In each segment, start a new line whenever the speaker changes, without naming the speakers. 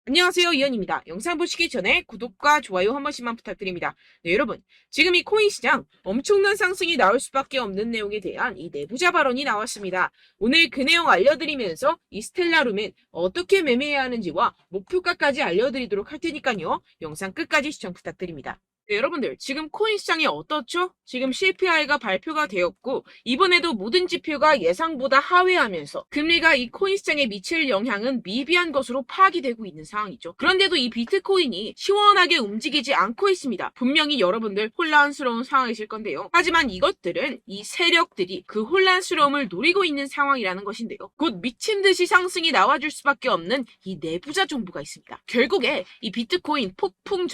안녕하세요, 이현입니다. 영상 보시기 전에 구독과 좋아요 한 번씩만 부탁드립니다. 네, 여러분. 지금 이 코인 시장 엄청난 상승이 나올 수밖에 없는 내용에 대한 이 내부자 발언이 나왔습니다. 오늘 그 내용 알려드리면서 이 스텔라룸은 어떻게 매매해야 하는지와 목표가까지 알려드리도록 할 테니까요. 영상 끝까지 시청 부탁드립니다. 네, 여러분들, 지금 코인 시장이 어떻죠? 지금 CPI가 발표가 되었고, 이번에도 모든 지표가 예상보다 하회하면서 금리가 이 코인 시장에 미칠 영향은 미비한 것으로 파악이 되고 있는 상황이죠. 그런데도 이 비트코인이 시원하게 움직이지 않고 있습니다. 분명히 여러분들 혼란스러운 상황이실 건데요. 하지만 이것들은 이 세력들이 그 혼란스러움을 노리고 있는 상황이라는 것인데요. 곧 미친 듯이 상승이 나와줄 수밖에 없는 이 내부자 정보가 있습니다. 결국에 이 비트코인 폭풍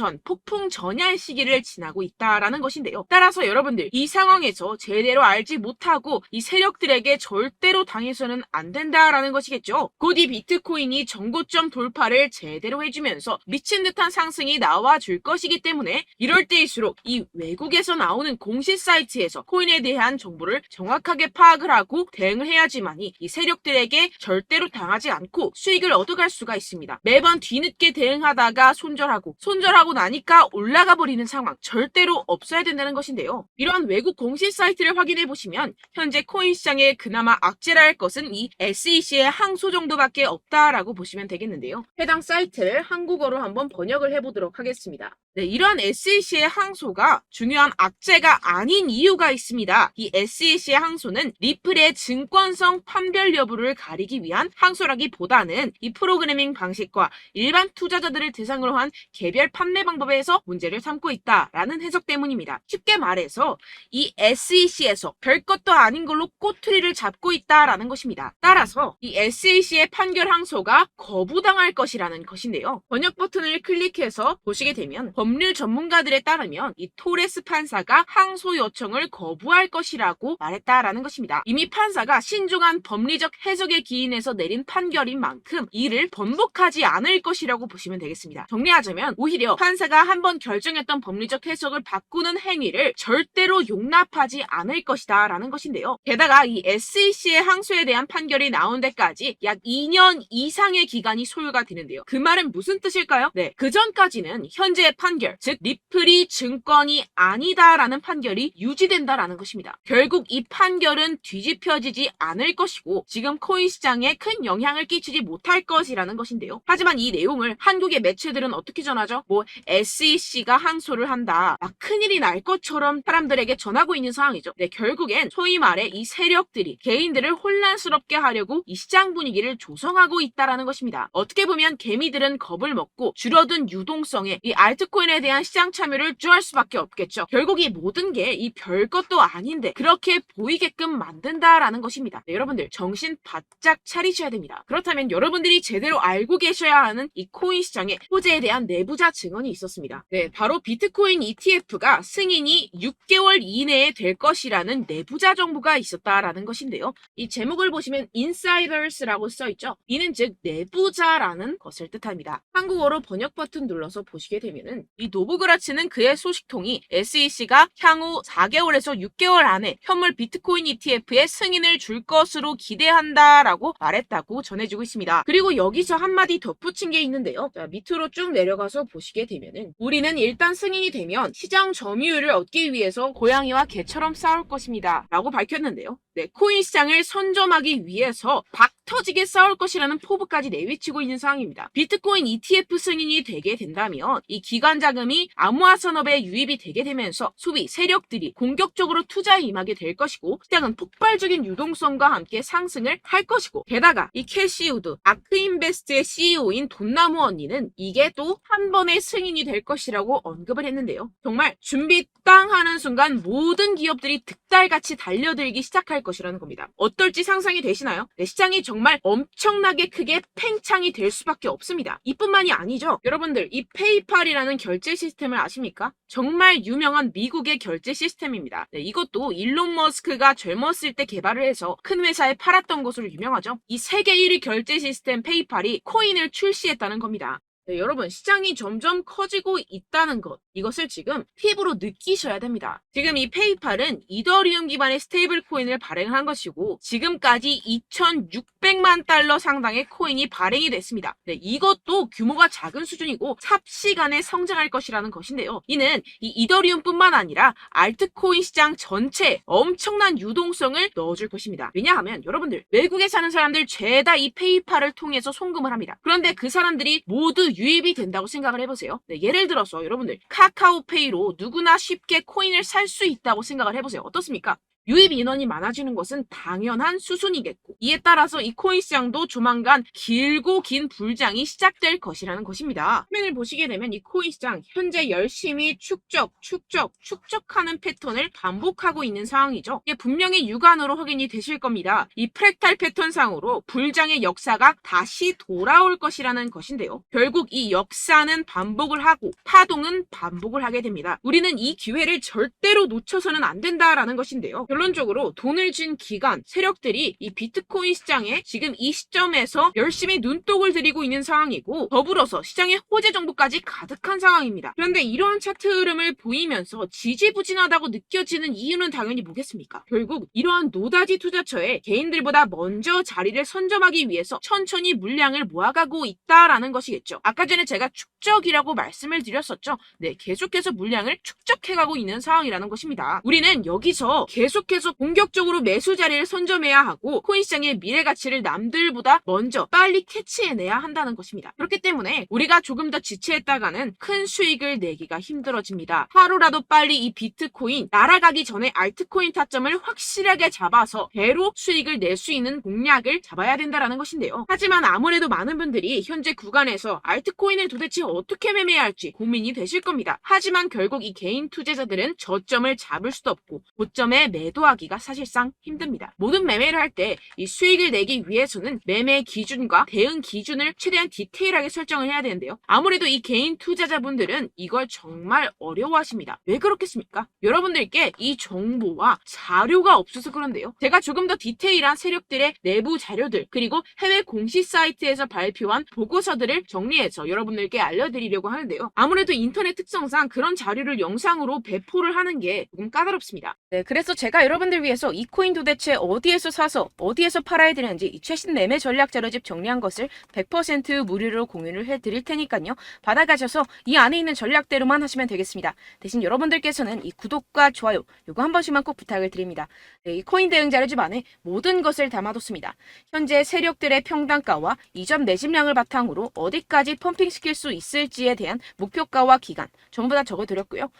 전야의 시기를 지나고 있다라는 것인데요. 따라서 여러분들 이 상황에서 제대로 알지 못하고 이 세력들에게 절대로 당해서는 안 된다라는 것이겠죠. 곧 이 비트코인이 정고점 돌파를 제대로 해주면서 미친 듯한 상승이 나와줄 것이기 때문에 이럴 때일수록 이 외국에서 나오는 공식 사이트에서 코인에 대한 정보를 정확하게 파악을 하고 대응을 해야지만이 이 세력들에게 절대로 당하지 않고 수익을 얻어갈 수가 있습니다. 매번 뒤늦게 대응하다가 손절하고 나니까 올라가 버리는 상황 절대로 없어야 된다는 것인데요. 이러한 외국 공식 사이트를 확인해 보시면 현재 코인 시장에 그나마 악재라 할 것은 이 SEC의 항소 정도밖에 없다라고 보시면 되겠는데요. 해당 사이트를 한국어로 한번 번역을 해보도록 하겠습니다. 네, 이러한 SEC의 항소가 중요한 악재가 아닌 이유가 있습니다. 이 SEC의 항소는 리플의 증권성 판별 여부를 가리기 위한 항소라기보다는 이 프로그래밍 방식과 일반 투자자들을 대상으로 한 개별 판매 방법에서 문제를 삼고 있다라는 해석 때문입니다. 쉽게 말해서 이 SEC에서 별것도 아닌 걸로 꼬투리를 잡고 있다라는 것입니다. 따라서 이 SEC의 판결 항소가 거부당할 것이라는 것인데요. 번역 버튼을 클릭해서 보시게 되면 법률 전문가들에 따르면 이 토레스 판사가 항소 요청을 거부할 것이라고 말했다라는 것입니다. 이미 판사가 신중한 법리적 해석에 기인해서 내린 판결인 만큼 이를 번복하지 않을 것이라고 보시면 되겠습니다. 정리하자면 오히려 판사가 한번 결정했던 법리적 해석을 바꾸는 행위를 절대로 용납하지 않을 것이다 라는 것인데요. 게다가 이 SEC의 항소에 대한 판결이 나온 데까지 약 2년 이상의 기간이 소요가 되는데요. 그 말은 무슨 뜻일까요? 네, 그 전까지는 현재의 판결, 즉 리플이 증권이 아니다라는 판결이 유지된다라는 것입니다. 결국 이 판결은 뒤집혀지지 않을 것이고 지금 코인 시장에 큰 영향을 끼치지 못할 것이라는 것인데요. 하지만 이 내용을 한국의 매체들은 어떻게 전하죠? SEC가 항소를 한다. 막 큰일이 날 것처럼 사람들에게 전하고 있는 상황이죠. 네, 결국엔 소위 말해 이 세력들이 개인들을 혼란스럽게 하려고 이 시장 분위기를 조성하고 있다라는 것입니다. 어떻게 보면 개미들은 겁을 먹고 줄어든 유동성에 이 알트코인에 대한 시장 참여를 쭈할 수밖에 없겠죠. 결국 이 모든 게 이 별것도 아닌데 그렇게 보이게끔 만든다라는 것입니다. 네, 여러분들 정신 바짝 차리셔야 됩니다. 그렇다면 여러분들이 제대로 알고 계셔야 하는 이 코인 시장의 호재에 대한 내부자 증언이 있었습니다. 네, 바로 비트코인 ETF가 승인이 6개월 이내에 될 것이라는 내부자 정보가 있었다라는 것인데요. 이 제목을 보시면 insiders라고 써있죠. 이는 즉 내부자라는 것을 뜻합니다. 한국어로 번역 버튼 눌러서 보시게 되면은 이 노브그라츠는 그의 소식통이 SEC가 향후 4개월에서 6개월 안에 현물 비트코인 ETF의 승인을 줄 것으로 기대한다라고 말했다고 전해지고 있습니다. 그리고 여기서 한마디 덧붙인 게 있는데요. 자, 밑으로 쭉 내려가서 보시게 되면은 우리는 일단 승인이 되면 시장 점유율을 얻기 위해서 고양이와 개처럼 싸울 것입니다. 라고 밝혔는데요. 네, 코인 시장을 선점하기 위해서 박터지게 싸울 것이라는 포부까지 내비치고 있는 상황입니다. 비트코인 ETF 승인이 되게 된다면 이 기관 자금이 암호화 산업에 유입이 되게 되면서 소비 세력들이 공격적으로 투자에 임하게 될 것이고 시장은 폭발적인 유동성과 함께 상승을 할 것이고 게다가 이 캐시우드 아크인베스트의 CEO인 돈나무 언니는 이게 또 한 번의 승인이 될 것이라고 언급을 했는데요. 정말 준비 땅 하는 순간 모든 기업들이 득달같이 달려들기 시작할 것이라는 겁니다. 어떨지 상상이 되시나요? 네, 시장이 정말 엄청나게 크게 팽창이 될 수밖에 없습니다. 이뿐만이 아니죠. 여러분들 이 페이팔이라는 결제 시스템을 아십니까? 정말 유명한 미국의 결제 시스템입니다. 네, 이것도 일론 머스크가 젊었을 때 개발을 해서 큰 회사에 팔았던 것으로 유명하죠. 이 세계 1위 결제 시스템 페이팔이 코인을 출시했다는 겁니다. 네, 여러분, 시장이 점점 커지고 있다는 것, 이것을 지금 피부로 느끼셔야 됩니다. 지금 이 페이팔은 이더리움 기반의 스테이블 코인을 발행한 것이고, 지금까지 2,600만 달러 상당의 코인이 발행이 됐습니다. 네, 이것도 규모가 작은 수준이고, 삽시간에 성장할 것이라는 것인데요. 이는 이 이더리움뿐만 아니라 알트코인 시장 전체에 엄청난 유동성을 넣어줄 것입니다. 왜냐하면 여러분들, 외국에 사는 사람들 죄다 이 페이팔을 통해서 송금을 합니다. 그런데 그 사람들이 모두 유입이 된다고 생각을 해보세요. 네, 예를 들어서 여러분들 카카오페이로 누구나 쉽게 코인을 살 수 있다고 생각을 해보세요. 어떻습니까? 유입 인원이 많아지는 것은 당연한 수순이겠고, 이에 따라서 이 코인 시장도 조만간 길고 긴 불장이 시작될 것이라는 것입니다. 화면을 보시게 되면 이 코인 시장 현재 열심히 축적하는 패턴을 반복하고 있는 상황이죠. 이게 분명히 육안으로 확인이 되실 겁니다. 이 프랙탈 패턴상으로 불장의 역사가 다시 돌아올 것이라는 것인데요. 결국 이 역사는 반복을 하고 파동은 반복을 하게 됩니다. 우리는 이 기회를 절대로 놓쳐서는 안 된다라는 것인데요. 결론적으로 돈을 쥔 기관, 세력들이 이 비트코인 시장에 지금 이 시점에서 열심히 눈독을 들이고 있는 상황이고, 더불어서 시장의 호재 정보까지 가득한 상황입니다. 그런데 이러한 차트 흐름을 보이면서 지지부진하다고 느껴지는 이유는 당연히 뭐겠습니까? 결국 이러한 노다지 투자처에 개인들보다 먼저 자리를 선점하기 위해서 천천히 물량을 모아가고 있다라는 것이겠죠. 아까 전에 제가 축적이라고 말씀을 드렸었죠. 네, 계속해서 물량을 축적해가고 있는 상황이라는 것입니다. 우리는 여기서 계속해서 공격적으로 매수 자리를 선점해야 하고, 코인 시장의 미래 가치를 남들보다 먼저 빨리 캐치해내야 한다는 것입니다. 그렇기 때문에 우리가 조금 더 지체했다가는 큰 수익을 내기가 힘들어집니다. 하루라도 빨리 이 비트코인 날아가기 전에 알트코인 타점을 확실하게 잡아서 배로 수익을 낼 수 있는 공략을 잡아야 된다는 것인데요. 하지만 아무래도 많은 분들이 현재 구간에서 알트코인을 도대체 어떻게 매매해야 할지 고민이 되실 겁니다. 하지만 결국 이 개인 투자자들은 저점을 잡을 수도 없고 고점에 매도하기가 사실상 힘듭니다. 모든 매매를 할 때 이 수익을 내기 위해서는 매매 기준과 대응 기준을 최대한 디테일하게 설정을 해야 되는데요. 아무래도 이 개인 투자자분들은 이걸 정말 어려워하십니다. 왜 그렇겠습니까? 여러분들께 이 정보와 자료가 없어서 그런데요. 제가 조금 더 디테일한 세력들의 내부 자료들, 그리고 해외 공시 사이트에서 발표한 보고서들을 정리해서 여러분들께 알려드리려고 하는데요. 아무래도 인터넷 특성상 그런 자료를 영상으로 배포를 하는 게 조금 까다롭습니다. 네, 그래서 제가 여러분들 위해서 이 코인 도대체 어디에서 사서 어디에서 팔아야 되는지 이 최신 매매 전략 자료집 정리한 것을 100% 무료로 공유를 해드릴 테니까요. 받아가셔서 이 안에 있는 전략대로만 하시면 되겠습니다. 대신 여러분들께서는 이 구독과 좋아요 요거 한 번씩만 꼭 부탁을 드립니다. 네, 이 코인 대응 자료집 안에 모든 것을 담아뒀습니다. 현재 세력들의 평단가와 이전 매집량을 바탕으로 어디까지 펌핑시킬 수 있을지에 대한 목표가와 기간 전부 다 적어드렸고요.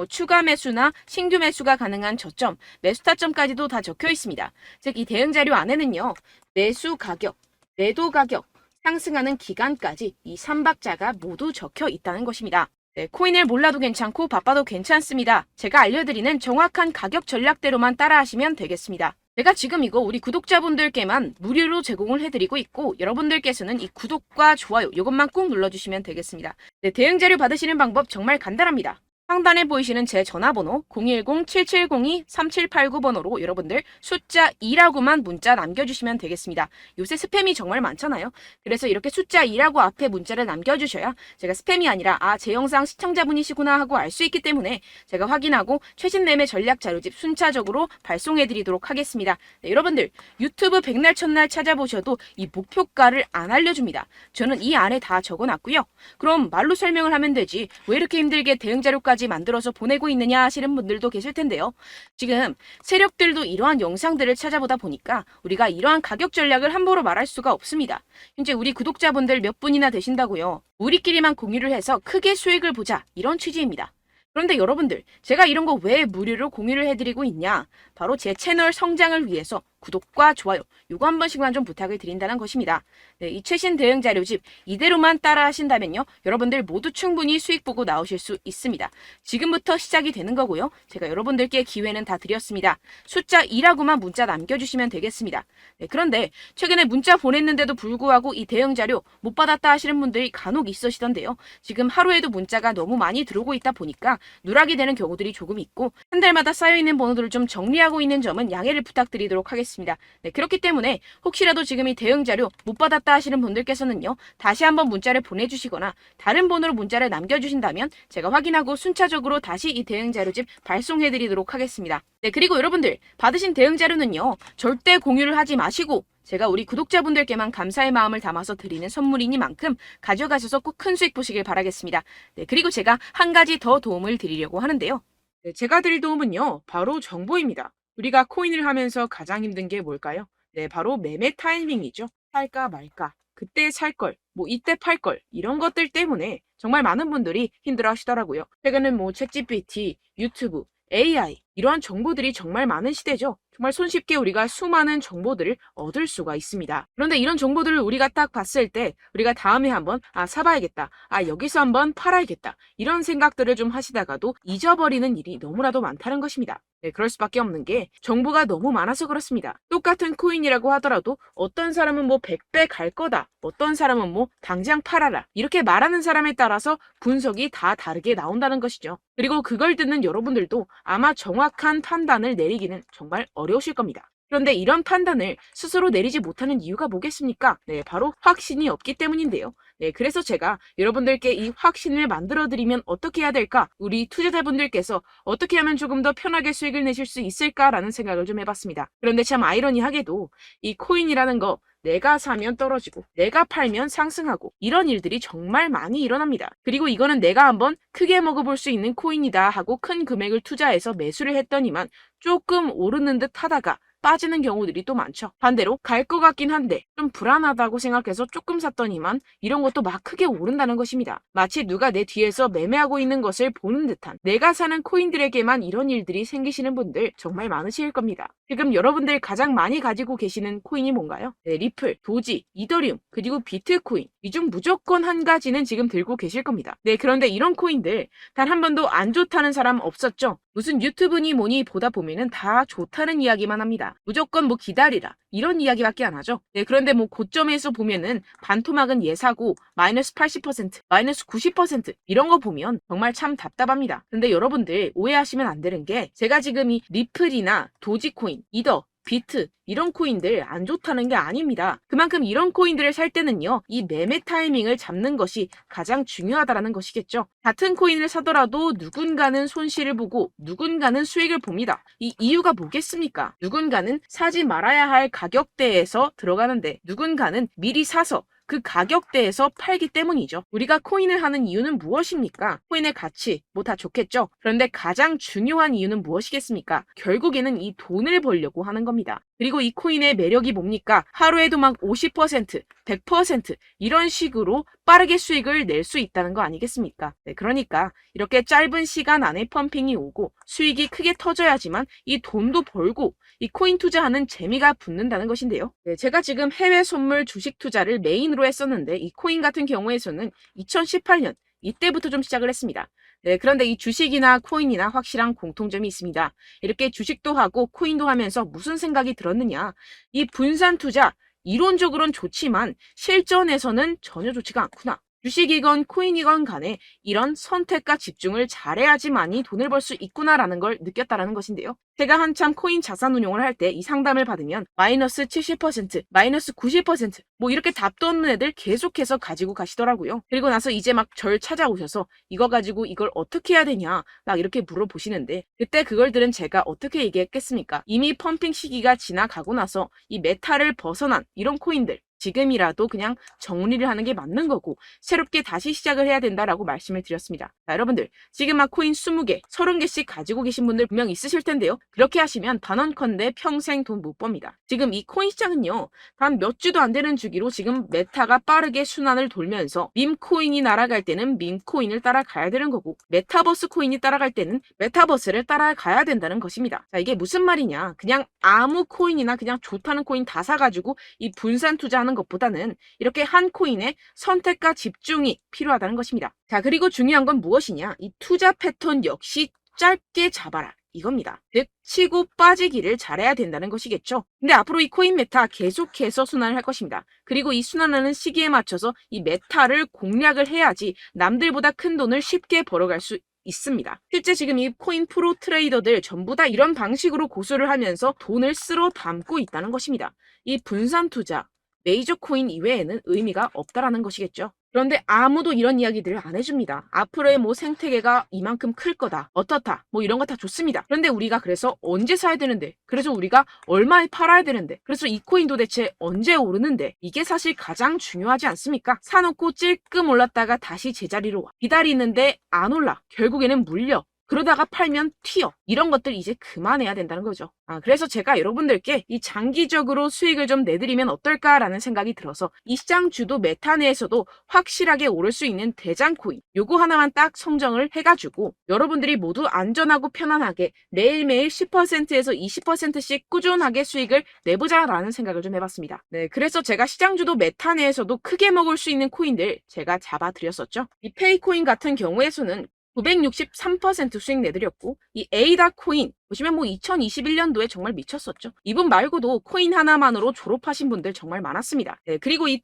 추가 매수나 신규 매수가 가능한 저점, 매수 타점까지도 다 적혀 있습니다. 즉 이 대응 자료 안에는요. 매수 가격, 매도 가격, 상승하는 기간까지 이 3박자가 모두 적혀 있다는 것입니다. 네, 코인을 몰라도 괜찮고 바빠도 괜찮습니다. 제가 알려드리는 정확한 가격 전략대로만 따라하시면 되겠습니다. 제가 지금 이거 우리 구독자분들께만 무료로 제공을 해드리고 있고, 여러분들께서는 이 구독과 좋아요 이것만 꼭 눌러주시면 되겠습니다. 네, 대응 자료 받으시는 방법 정말 간단합니다. 상단에 보이시는 제 전화번호 010-7702-3789번호로 여러분들 숫자 2라고만 문자 남겨주시면 되겠습니다. 요새 스팸이 정말 많잖아요. 그래서 이렇게 숫자 2라고 앞에 문자를 남겨주셔야 제가 스팸이 아니라 제 영상 시청자분이시구나 하고 알 수 있기 때문에 제가 확인하고 최신 매매 전략 자료집 순차적으로 발송해드리도록 하겠습니다. 네, 여러분들 유튜브 백날 첫날 찾아보셔도 이 목표가를 안 알려줍니다. 저는 이 안에 다 적어놨고요. 그럼 말로 설명을 하면 되지 왜 이렇게 힘들게 대응 자료까지 만들어서 보내고 있느냐 하시는 분들도 계실 텐데요. 지금 세력들도 이러한 영상들을 찾아보다 보니까 우리가 이러한 가격 전략을 함부로 말할 수가 없습니다. 현재 우리 구독자분들 몇 분이나 되신다고요. 우리끼리만 공유를 해서 크게 수익을 보자 이런 취지입니다. 그런데 여러분들 제가 이런 거 왜 무료로 공유를 해드리고 있냐? 바로 제 채널 성장을 위해서 구독과 좋아요 요거 한 번씩만 좀 부탁을 드린다는 것입니다. 네, 이 최신 대응 자료집 이대로만 따라 하신다면요. 여러분들 모두 충분히 수익 보고 나오실 수 있습니다. 지금부터 시작이 되는 거고요. 제가 여러분들께 기회는 다 드렸습니다. 숫자 2라고만 문자 남겨주시면 되겠습니다. 네, 그런데 최근에 문자 보냈는데도 불구하고 이 대응 자료 못 받았다 하시는 분들이 간혹 있으시던데요. 지금 하루에도 문자가 너무 많이 들어오고 있다 보니까 누락이 되는 경우들이 조금 있고 한 달마다 쌓여있는 번호들을 좀 정리하고 있는 점은 양해를 부탁드리도록 하겠습니다.
있습니다. 네, 그렇기 때문에 혹시라도 지금 이 대응 자료 못 받았다 하시는 분들께서는요, 다시 한번 문자를 보내주시거나 다른 번호로 문자를 남겨주신다면 제가 확인하고 순차적으로 다시 이 대응 자료집 발송해드리도록 하겠습니다. 네, 그리고 여러분들 받으신 대응 자료는요, 절대 공유를 하지 마시고 제가 우리 구독자분들께만 감사의 마음을 담아서 드리는 선물이니만큼 가져가셔서 꼭 큰 수익 보시길 바라겠습니다. 네, 그리고 제가 한 가지 더 도움을 드리려고 하는데요.
네, 제가 드릴 도움은요, 바로 정보입니다. 우리가 코인을 하면서 가장 힘든 게 뭘까요? 네, 바로 매매 타이밍이죠. 살까 말까, 그때 살 걸, 뭐 이때 팔 걸, 이런 것들 때문에 정말 많은 분들이 힘들어 하시더라고요. 최근엔 뭐 챗GPT, 유튜브, AI, 이러한 정보들이 정말 많은 시대죠. 정말 손쉽게 우리가 수많은 정보들을 얻을 수가 있습니다. 그런데 이런 정보들을 우리가 딱 봤을 때 우리가 다음에 한번 사봐야겠다. 여기서 한번 팔아야겠다. 이런 생각들을 좀 하시다가도 잊어버리는 일이 너무나도 많다는 것입니다. 네, 그럴 수밖에 없는 게 정보가 너무 많아서 그렇습니다. 똑같은 코인이라고 하더라도 어떤 사람은 뭐 100배 갈 거다. 어떤 사람은 뭐 당장 팔아라. 이렇게 말하는 사람에 따라서 분석이 다 다르게 나온다는 것이죠. 그리고 그걸 듣는 여러분들도 아마 정확한 판단을 내리기는 정말 어려우실 겁니다. 그런데 이런 판단을 스스로 내리지 못하는 이유가 뭐겠습니까? 네, 바로 확신이 없기 때문인데요. 네, 그래서 제가 여러분들께 이 확신을 만들어드리면 어떻게 해야 될까? 우리 투자자분들께서 어떻게 하면 조금 더 편하게 수익을 내실 수 있을까라는 생각을 좀 해봤습니다. 그런데 참 아이러니하게도 이 코인이라는 거 내가 사면 떨어지고 내가 팔면 상승하고 이런 일들이 정말 많이 일어납니다. 그리고 이거는 내가 한번 크게 먹어볼 수 있는 코인이다 하고 큰 금액을 투자해서 매수를 했더니만 조금 오르는 듯 하다가 빠지는 경우들이 또 많죠. 반대로 갈 것 같긴 한데 좀 불안하다고 생각해서 조금 샀더니만 이런 것도 막 크게 오른다는 것입니다. 마치 누가 내 뒤에서 매매하고 있는 것을 보는 듯한, 내가 사는 코인들에게만 이런 일들이 생기시는 분들 정말 많으실 겁니다. 지금 여러분들 가장 많이 가지고 계시는 코인이 뭔가요? 네, 리플, 도지, 이더리움, 그리고 비트코인. 이 중 무조건 한 가지는 지금 들고 계실 겁니다. 네, 그런데 이런 코인들 단 한 번도 안 좋다는 사람 없었죠? 무슨 유튜브니 뭐니 보다 보면은 다 좋다는 이야기만 합니다. 무조건 뭐 기다리라 이런 이야기밖에 안 하죠. 네, 그런데 뭐 고점에서 보면은 반토막은 예사고 마이너스 80%, 마이너스 90% 이런 거 보면 정말 참 답답합니다. 근데 여러분들 오해하시면 안 되는 게 제가 지금 이 리플이나 도지코인, 이더, 비트 이런 코인들 안 좋다는 게 아닙니다. 그만큼 이런 코인들을 살 때는요, 이 매매 타이밍을 잡는 것이 가장 중요하다는 것이겠죠. 같은 코인을 사더라도 누군가는 손실을 보고 누군가는 수익을 봅니다. 이 이유가 뭐겠습니까? 누군가는 사지 말아야 할 가격대에서 들어가는데 누군가는 미리 사서 그 가격대에서 팔기 때문이죠. 우리가 코인을 하는 이유는 무엇입니까? 코인의 가치, 뭐 다 좋겠죠? 그런데 가장 중요한 이유는 무엇이겠습니까? 결국에는 이 돈을 벌려고 하는 겁니다. 그리고 이 코인의 매력이 뭡니까? 하루에도 막 50%, 100% 이런 식으로 빠르게 수익을 낼 수 있다는 거 아니겠습니까? 네, 그러니까 이렇게 짧은 시간 안에 펌핑이 오고 수익이 크게 터져야지만 이 돈도 벌고 이 코인 투자하는 재미가 붙는다는 것인데요. 네, 제가 지금 해외 선물 주식 투자를 메인으로 했었는데 이 코인 같은 경우에서는 2018년 이때부터 좀 시작을 했습니다. 네, 그런데 이 주식이나 코인이나 확실한 공통점이 있습니다. 이렇게 주식도 하고 코인도 하면서 무슨 생각이 들었느냐? 이 분산 투자, 이론적으로는 좋지만 실전에서는 전혀 좋지가 않구나. 주식이건 코인이건 간에 이런 선택과 집중을 잘해야지만이 돈을 벌 수 있구나라는 걸 느꼈다라는 것인데요. 제가 한참 코인 자산 운용을 할 때 이 상담을 받으면 마이너스 70%, 마이너스 90%, 뭐 이렇게 답도 없는 애들 계속해서 가지고 가시더라고요. 그리고 나서 이제 막 절 찾아오셔서 이거 가지고 이걸 어떻게 해야 되냐 막 이렇게 물어보시는데 그때 그걸 들은 제가 어떻게 얘기했겠습니까? 이미 펌핑 시기가 지나가고 나서 이 메타를 벗어난 이런 코인들 지금이라도 그냥 정리를 하는 게 맞는 거고 새롭게 다시 시작을 해야 된다라고 말씀을 드렸습니다. 자, 여러분들 지금 막 코인 20개, 30개씩 가지고 계신 분들 분명 있으실 텐데요. 그렇게 하시면 단언컨대 평생 돈 못 법니다. 지금 이 코인 시장은요. 단 몇 주도 안 되는 주기로 지금 메타가 빠르게 순환을 돌면서 밈코인이 날아갈 때는 밈코인을 따라가야 되는 거고 메타버스 코인이 따라갈 때는 메타버스를 따라가야 된다는 것입니다. 자, 이게 무슨 말이냐. 그냥 아무 코인이나 그냥 좋다는 코인 다 사가지고 이 분산 투자하는 것보다는 이렇게 한 코인에 선택과 집중이 필요하다는 것입니다. 자, 그리고 중요한 건 무엇이냐? 이 투자 패턴 역시 짧게 잡아라. 이겁니다. 즉 치고 빠지기를 잘해야 된다는 것이겠죠. 근데 앞으로 이 코인 메타 계속해서 순환을 할 것입니다. 그리고 이 순환하는 시기에 맞춰서 이 메타를 공략을 해야지 남들보다 큰 돈을 쉽게 벌어갈 수
있습니다. 실제 지금 이 코인 프로 트레이더들 전부 다 이런 방식으로 고수를 하면서 돈을 쓸어 담고 있다는 것입니다. 이 분산 투자, 메이저 코인 이외에는 의미가 없다라는 것이겠죠. 그런데 아무도 이런 이야기들을 안 해줍니다. 앞으로의 뭐 생태계가 이만큼 클 거다. 어떻다. 뭐 이런 거 다 좋습니다. 그런데 우리가 그래서 언제 사야 되는데? 그래서 우리가 얼마에 팔아야 되는데? 그래서 이 코인도 대체 언제 오르는데? 이게 사실 가장 중요하지 않습니까? 사놓고 찔끔 올랐다가 다시 제자리로 와. 기다리는데 안 올라. 결국에는 물려. 그러다가 팔면 튀어. 이런 것들 이제 그만해야 된다는 거죠. 그래서 제가 여러분들께 이 장기적으로 수익을 좀 내드리면 어떨까라는 생각이 들어서 이 시장 주도 메타 내에서도 확실하게 오를 수 있는 대장 코인 요거 하나만 딱 선정을 해가지고 여러분들이 모두 안전하고 편안하게 매일매일 10%에서 20%씩 꾸준하게 수익을 내보자라는 생각을 좀 해봤습니다. 네, 그래서 제가 시장 주도 메타 내에서도 크게 먹을 수 있는 코인들 제가 잡아드렸었죠. 이 페이코인 같은 경우에서는 963% 수익 내드렸고 이 에이다 코인 보시면 뭐 2021년도에 정말 미쳤었죠. 이분 말고도 코인 하나만으로 졸업하신 분들 정말 많았습니다. 네, 그리고 이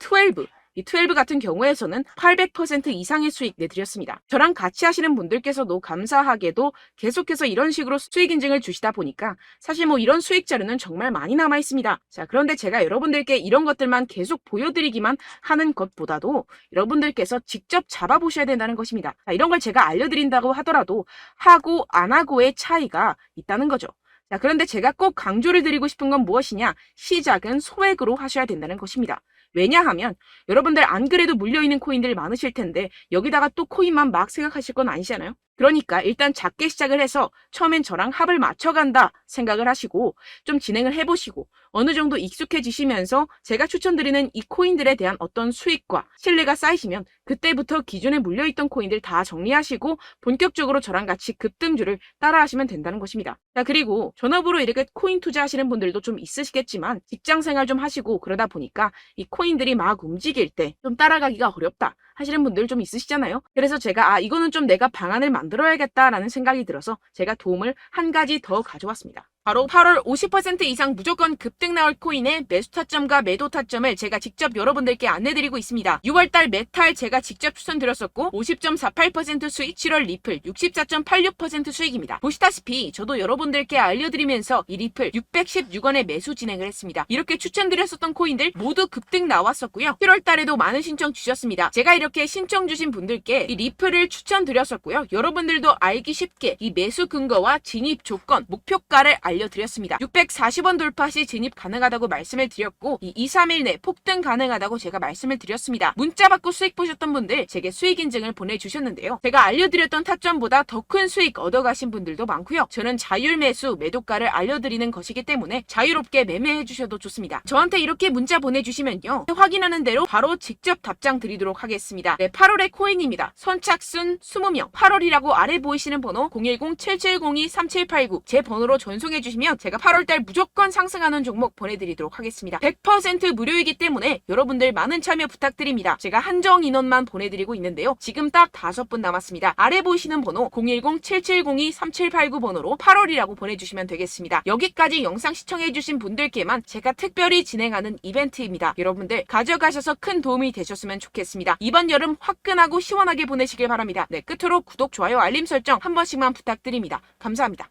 12 같은 경우에서는 800% 이상의 수익 내드렸습니다. 저랑 같이 하시는 분들께서도 감사하게도 계속해서 이런 식으로 수익 인증을 주시다 보니까 사실 뭐 이런 수익 자료는 정말 많이 남아 있습니다. 자, 그런데 제가 여러분들께 이런 것들만 계속 보여드리기만 하는 것보다도 여러분들께서 직접 잡아보셔야 된다는 것입니다. 자, 이런 걸 제가 알려드린다고 하더라도 하고 안 하고의 차이가 있다는 거죠. 자, 그런데 제가 꼭 강조를 드리고 싶은 건 무엇이냐? 시작은 소액으로 하셔야 된다는 것입니다. 왜냐하면 여러분들 안 그래도 물려있는 코인들 많으실 텐데 여기다가 또 코인만 막 생각하실 건 아니잖아요. 그러니까 일단 작게 시작을 해서 처음엔 저랑 합을 맞춰간다 생각을 하시고 좀 진행을 해보시고 어느 정도 익숙해지시면서 제가 추천드리는 이 코인들에 대한 어떤 수익과 신뢰가 쌓이시면 그때부터 기존에 물려있던 코인들 다 정리하시고 본격적으로 저랑 같이 급등주를 따라하시면 된다는 것입니다. 자, 그리고 전업으로 이렇게 코인 투자하시는 분들도 좀 있으시겠지만 직장생활 좀 하시고 그러다 보니까 이 코인들이 막 움직일 때 좀 따라가기가 어렵다 하시는 분들 좀 있으시잖아요. 그래서 제가 이거는 좀 내가 방안을 만들어야겠다라는 생각이 들어서 제가 도움을 한 가지 더 가져왔습니다. 바로 8월 50% 이상 무조건 급등 나올 코인의 매수 타점과 매도 타점을 제가 직접 여러분들께 안내드리고 있습니다. 6월달 메탈 제가 직접 추천드렸었고 50.48% 수익, 7월 리플 64.86% 수익입니다. 보시다시피 저도 여러분들께 알려드리면서 이 리플 616원에 매수 진행을 했습니다. 이렇게 추천드렸었던 코인들 모두 급등 나왔었고요. 7월달에도 많은 신청 주셨습니다. 제가 이렇게 신청 주신 분들께 이 리플을 추천드렸었고요. 여러분들도 알기 쉽게 이 매수 근거와 진입 조건, 목표가를 알려드렸습니다. 640원 돌파 시 진입 가능하다고 말씀을 드렸고 이 2-3일 내 폭등 가능하다고 제가 말씀을 드렸습니다. 문자 받고 수익 보셨던 분들 제게 수익 인증을 보내주셨는데요. 제가 알려드렸던 타점보다 더 큰 수익 얻어가신 분들도 많고요. 저는 자율 매수 매도가를 알려드리는 것이기 때문에 자유롭게 매매해 주셔도 좋습니다. 저한테 이렇게 문자 보내주시면요. 확인하는 대로 바로 직접 답장 드리도록 하겠습니다. 네, 8월의 코인입니다. 선착순 20명 8월이라고 아래 보이시는 번호 010-7702-3789 제 번호로 전송해 주시면 제가 8월달 무조건 상승하는 종목 보내드리도록 하겠습니다. 100% 무료이기 때문에 여러분들 많은 참여 부탁드립니다. 제가 한정 인원만 보내드리고 있는데요. 지금 딱 5분 남았습니다. 아래 보이시는 번호 010-7702-3789 번호로 8월이라고 보내주시면 되겠습니다. 여기까지 영상 시청해주신 분들께만 제가 특별히 진행하는 이벤트입니다. 여러분들 가져가셔서 큰 도움이 되셨으면 좋겠습니다. 이번 여름 화끈하고 시원하게 보내시길 바랍니다. 네, 끝으로 구독, 좋아요, 알림 설정 한 번씩만 부탁드립니다. 감사합니다.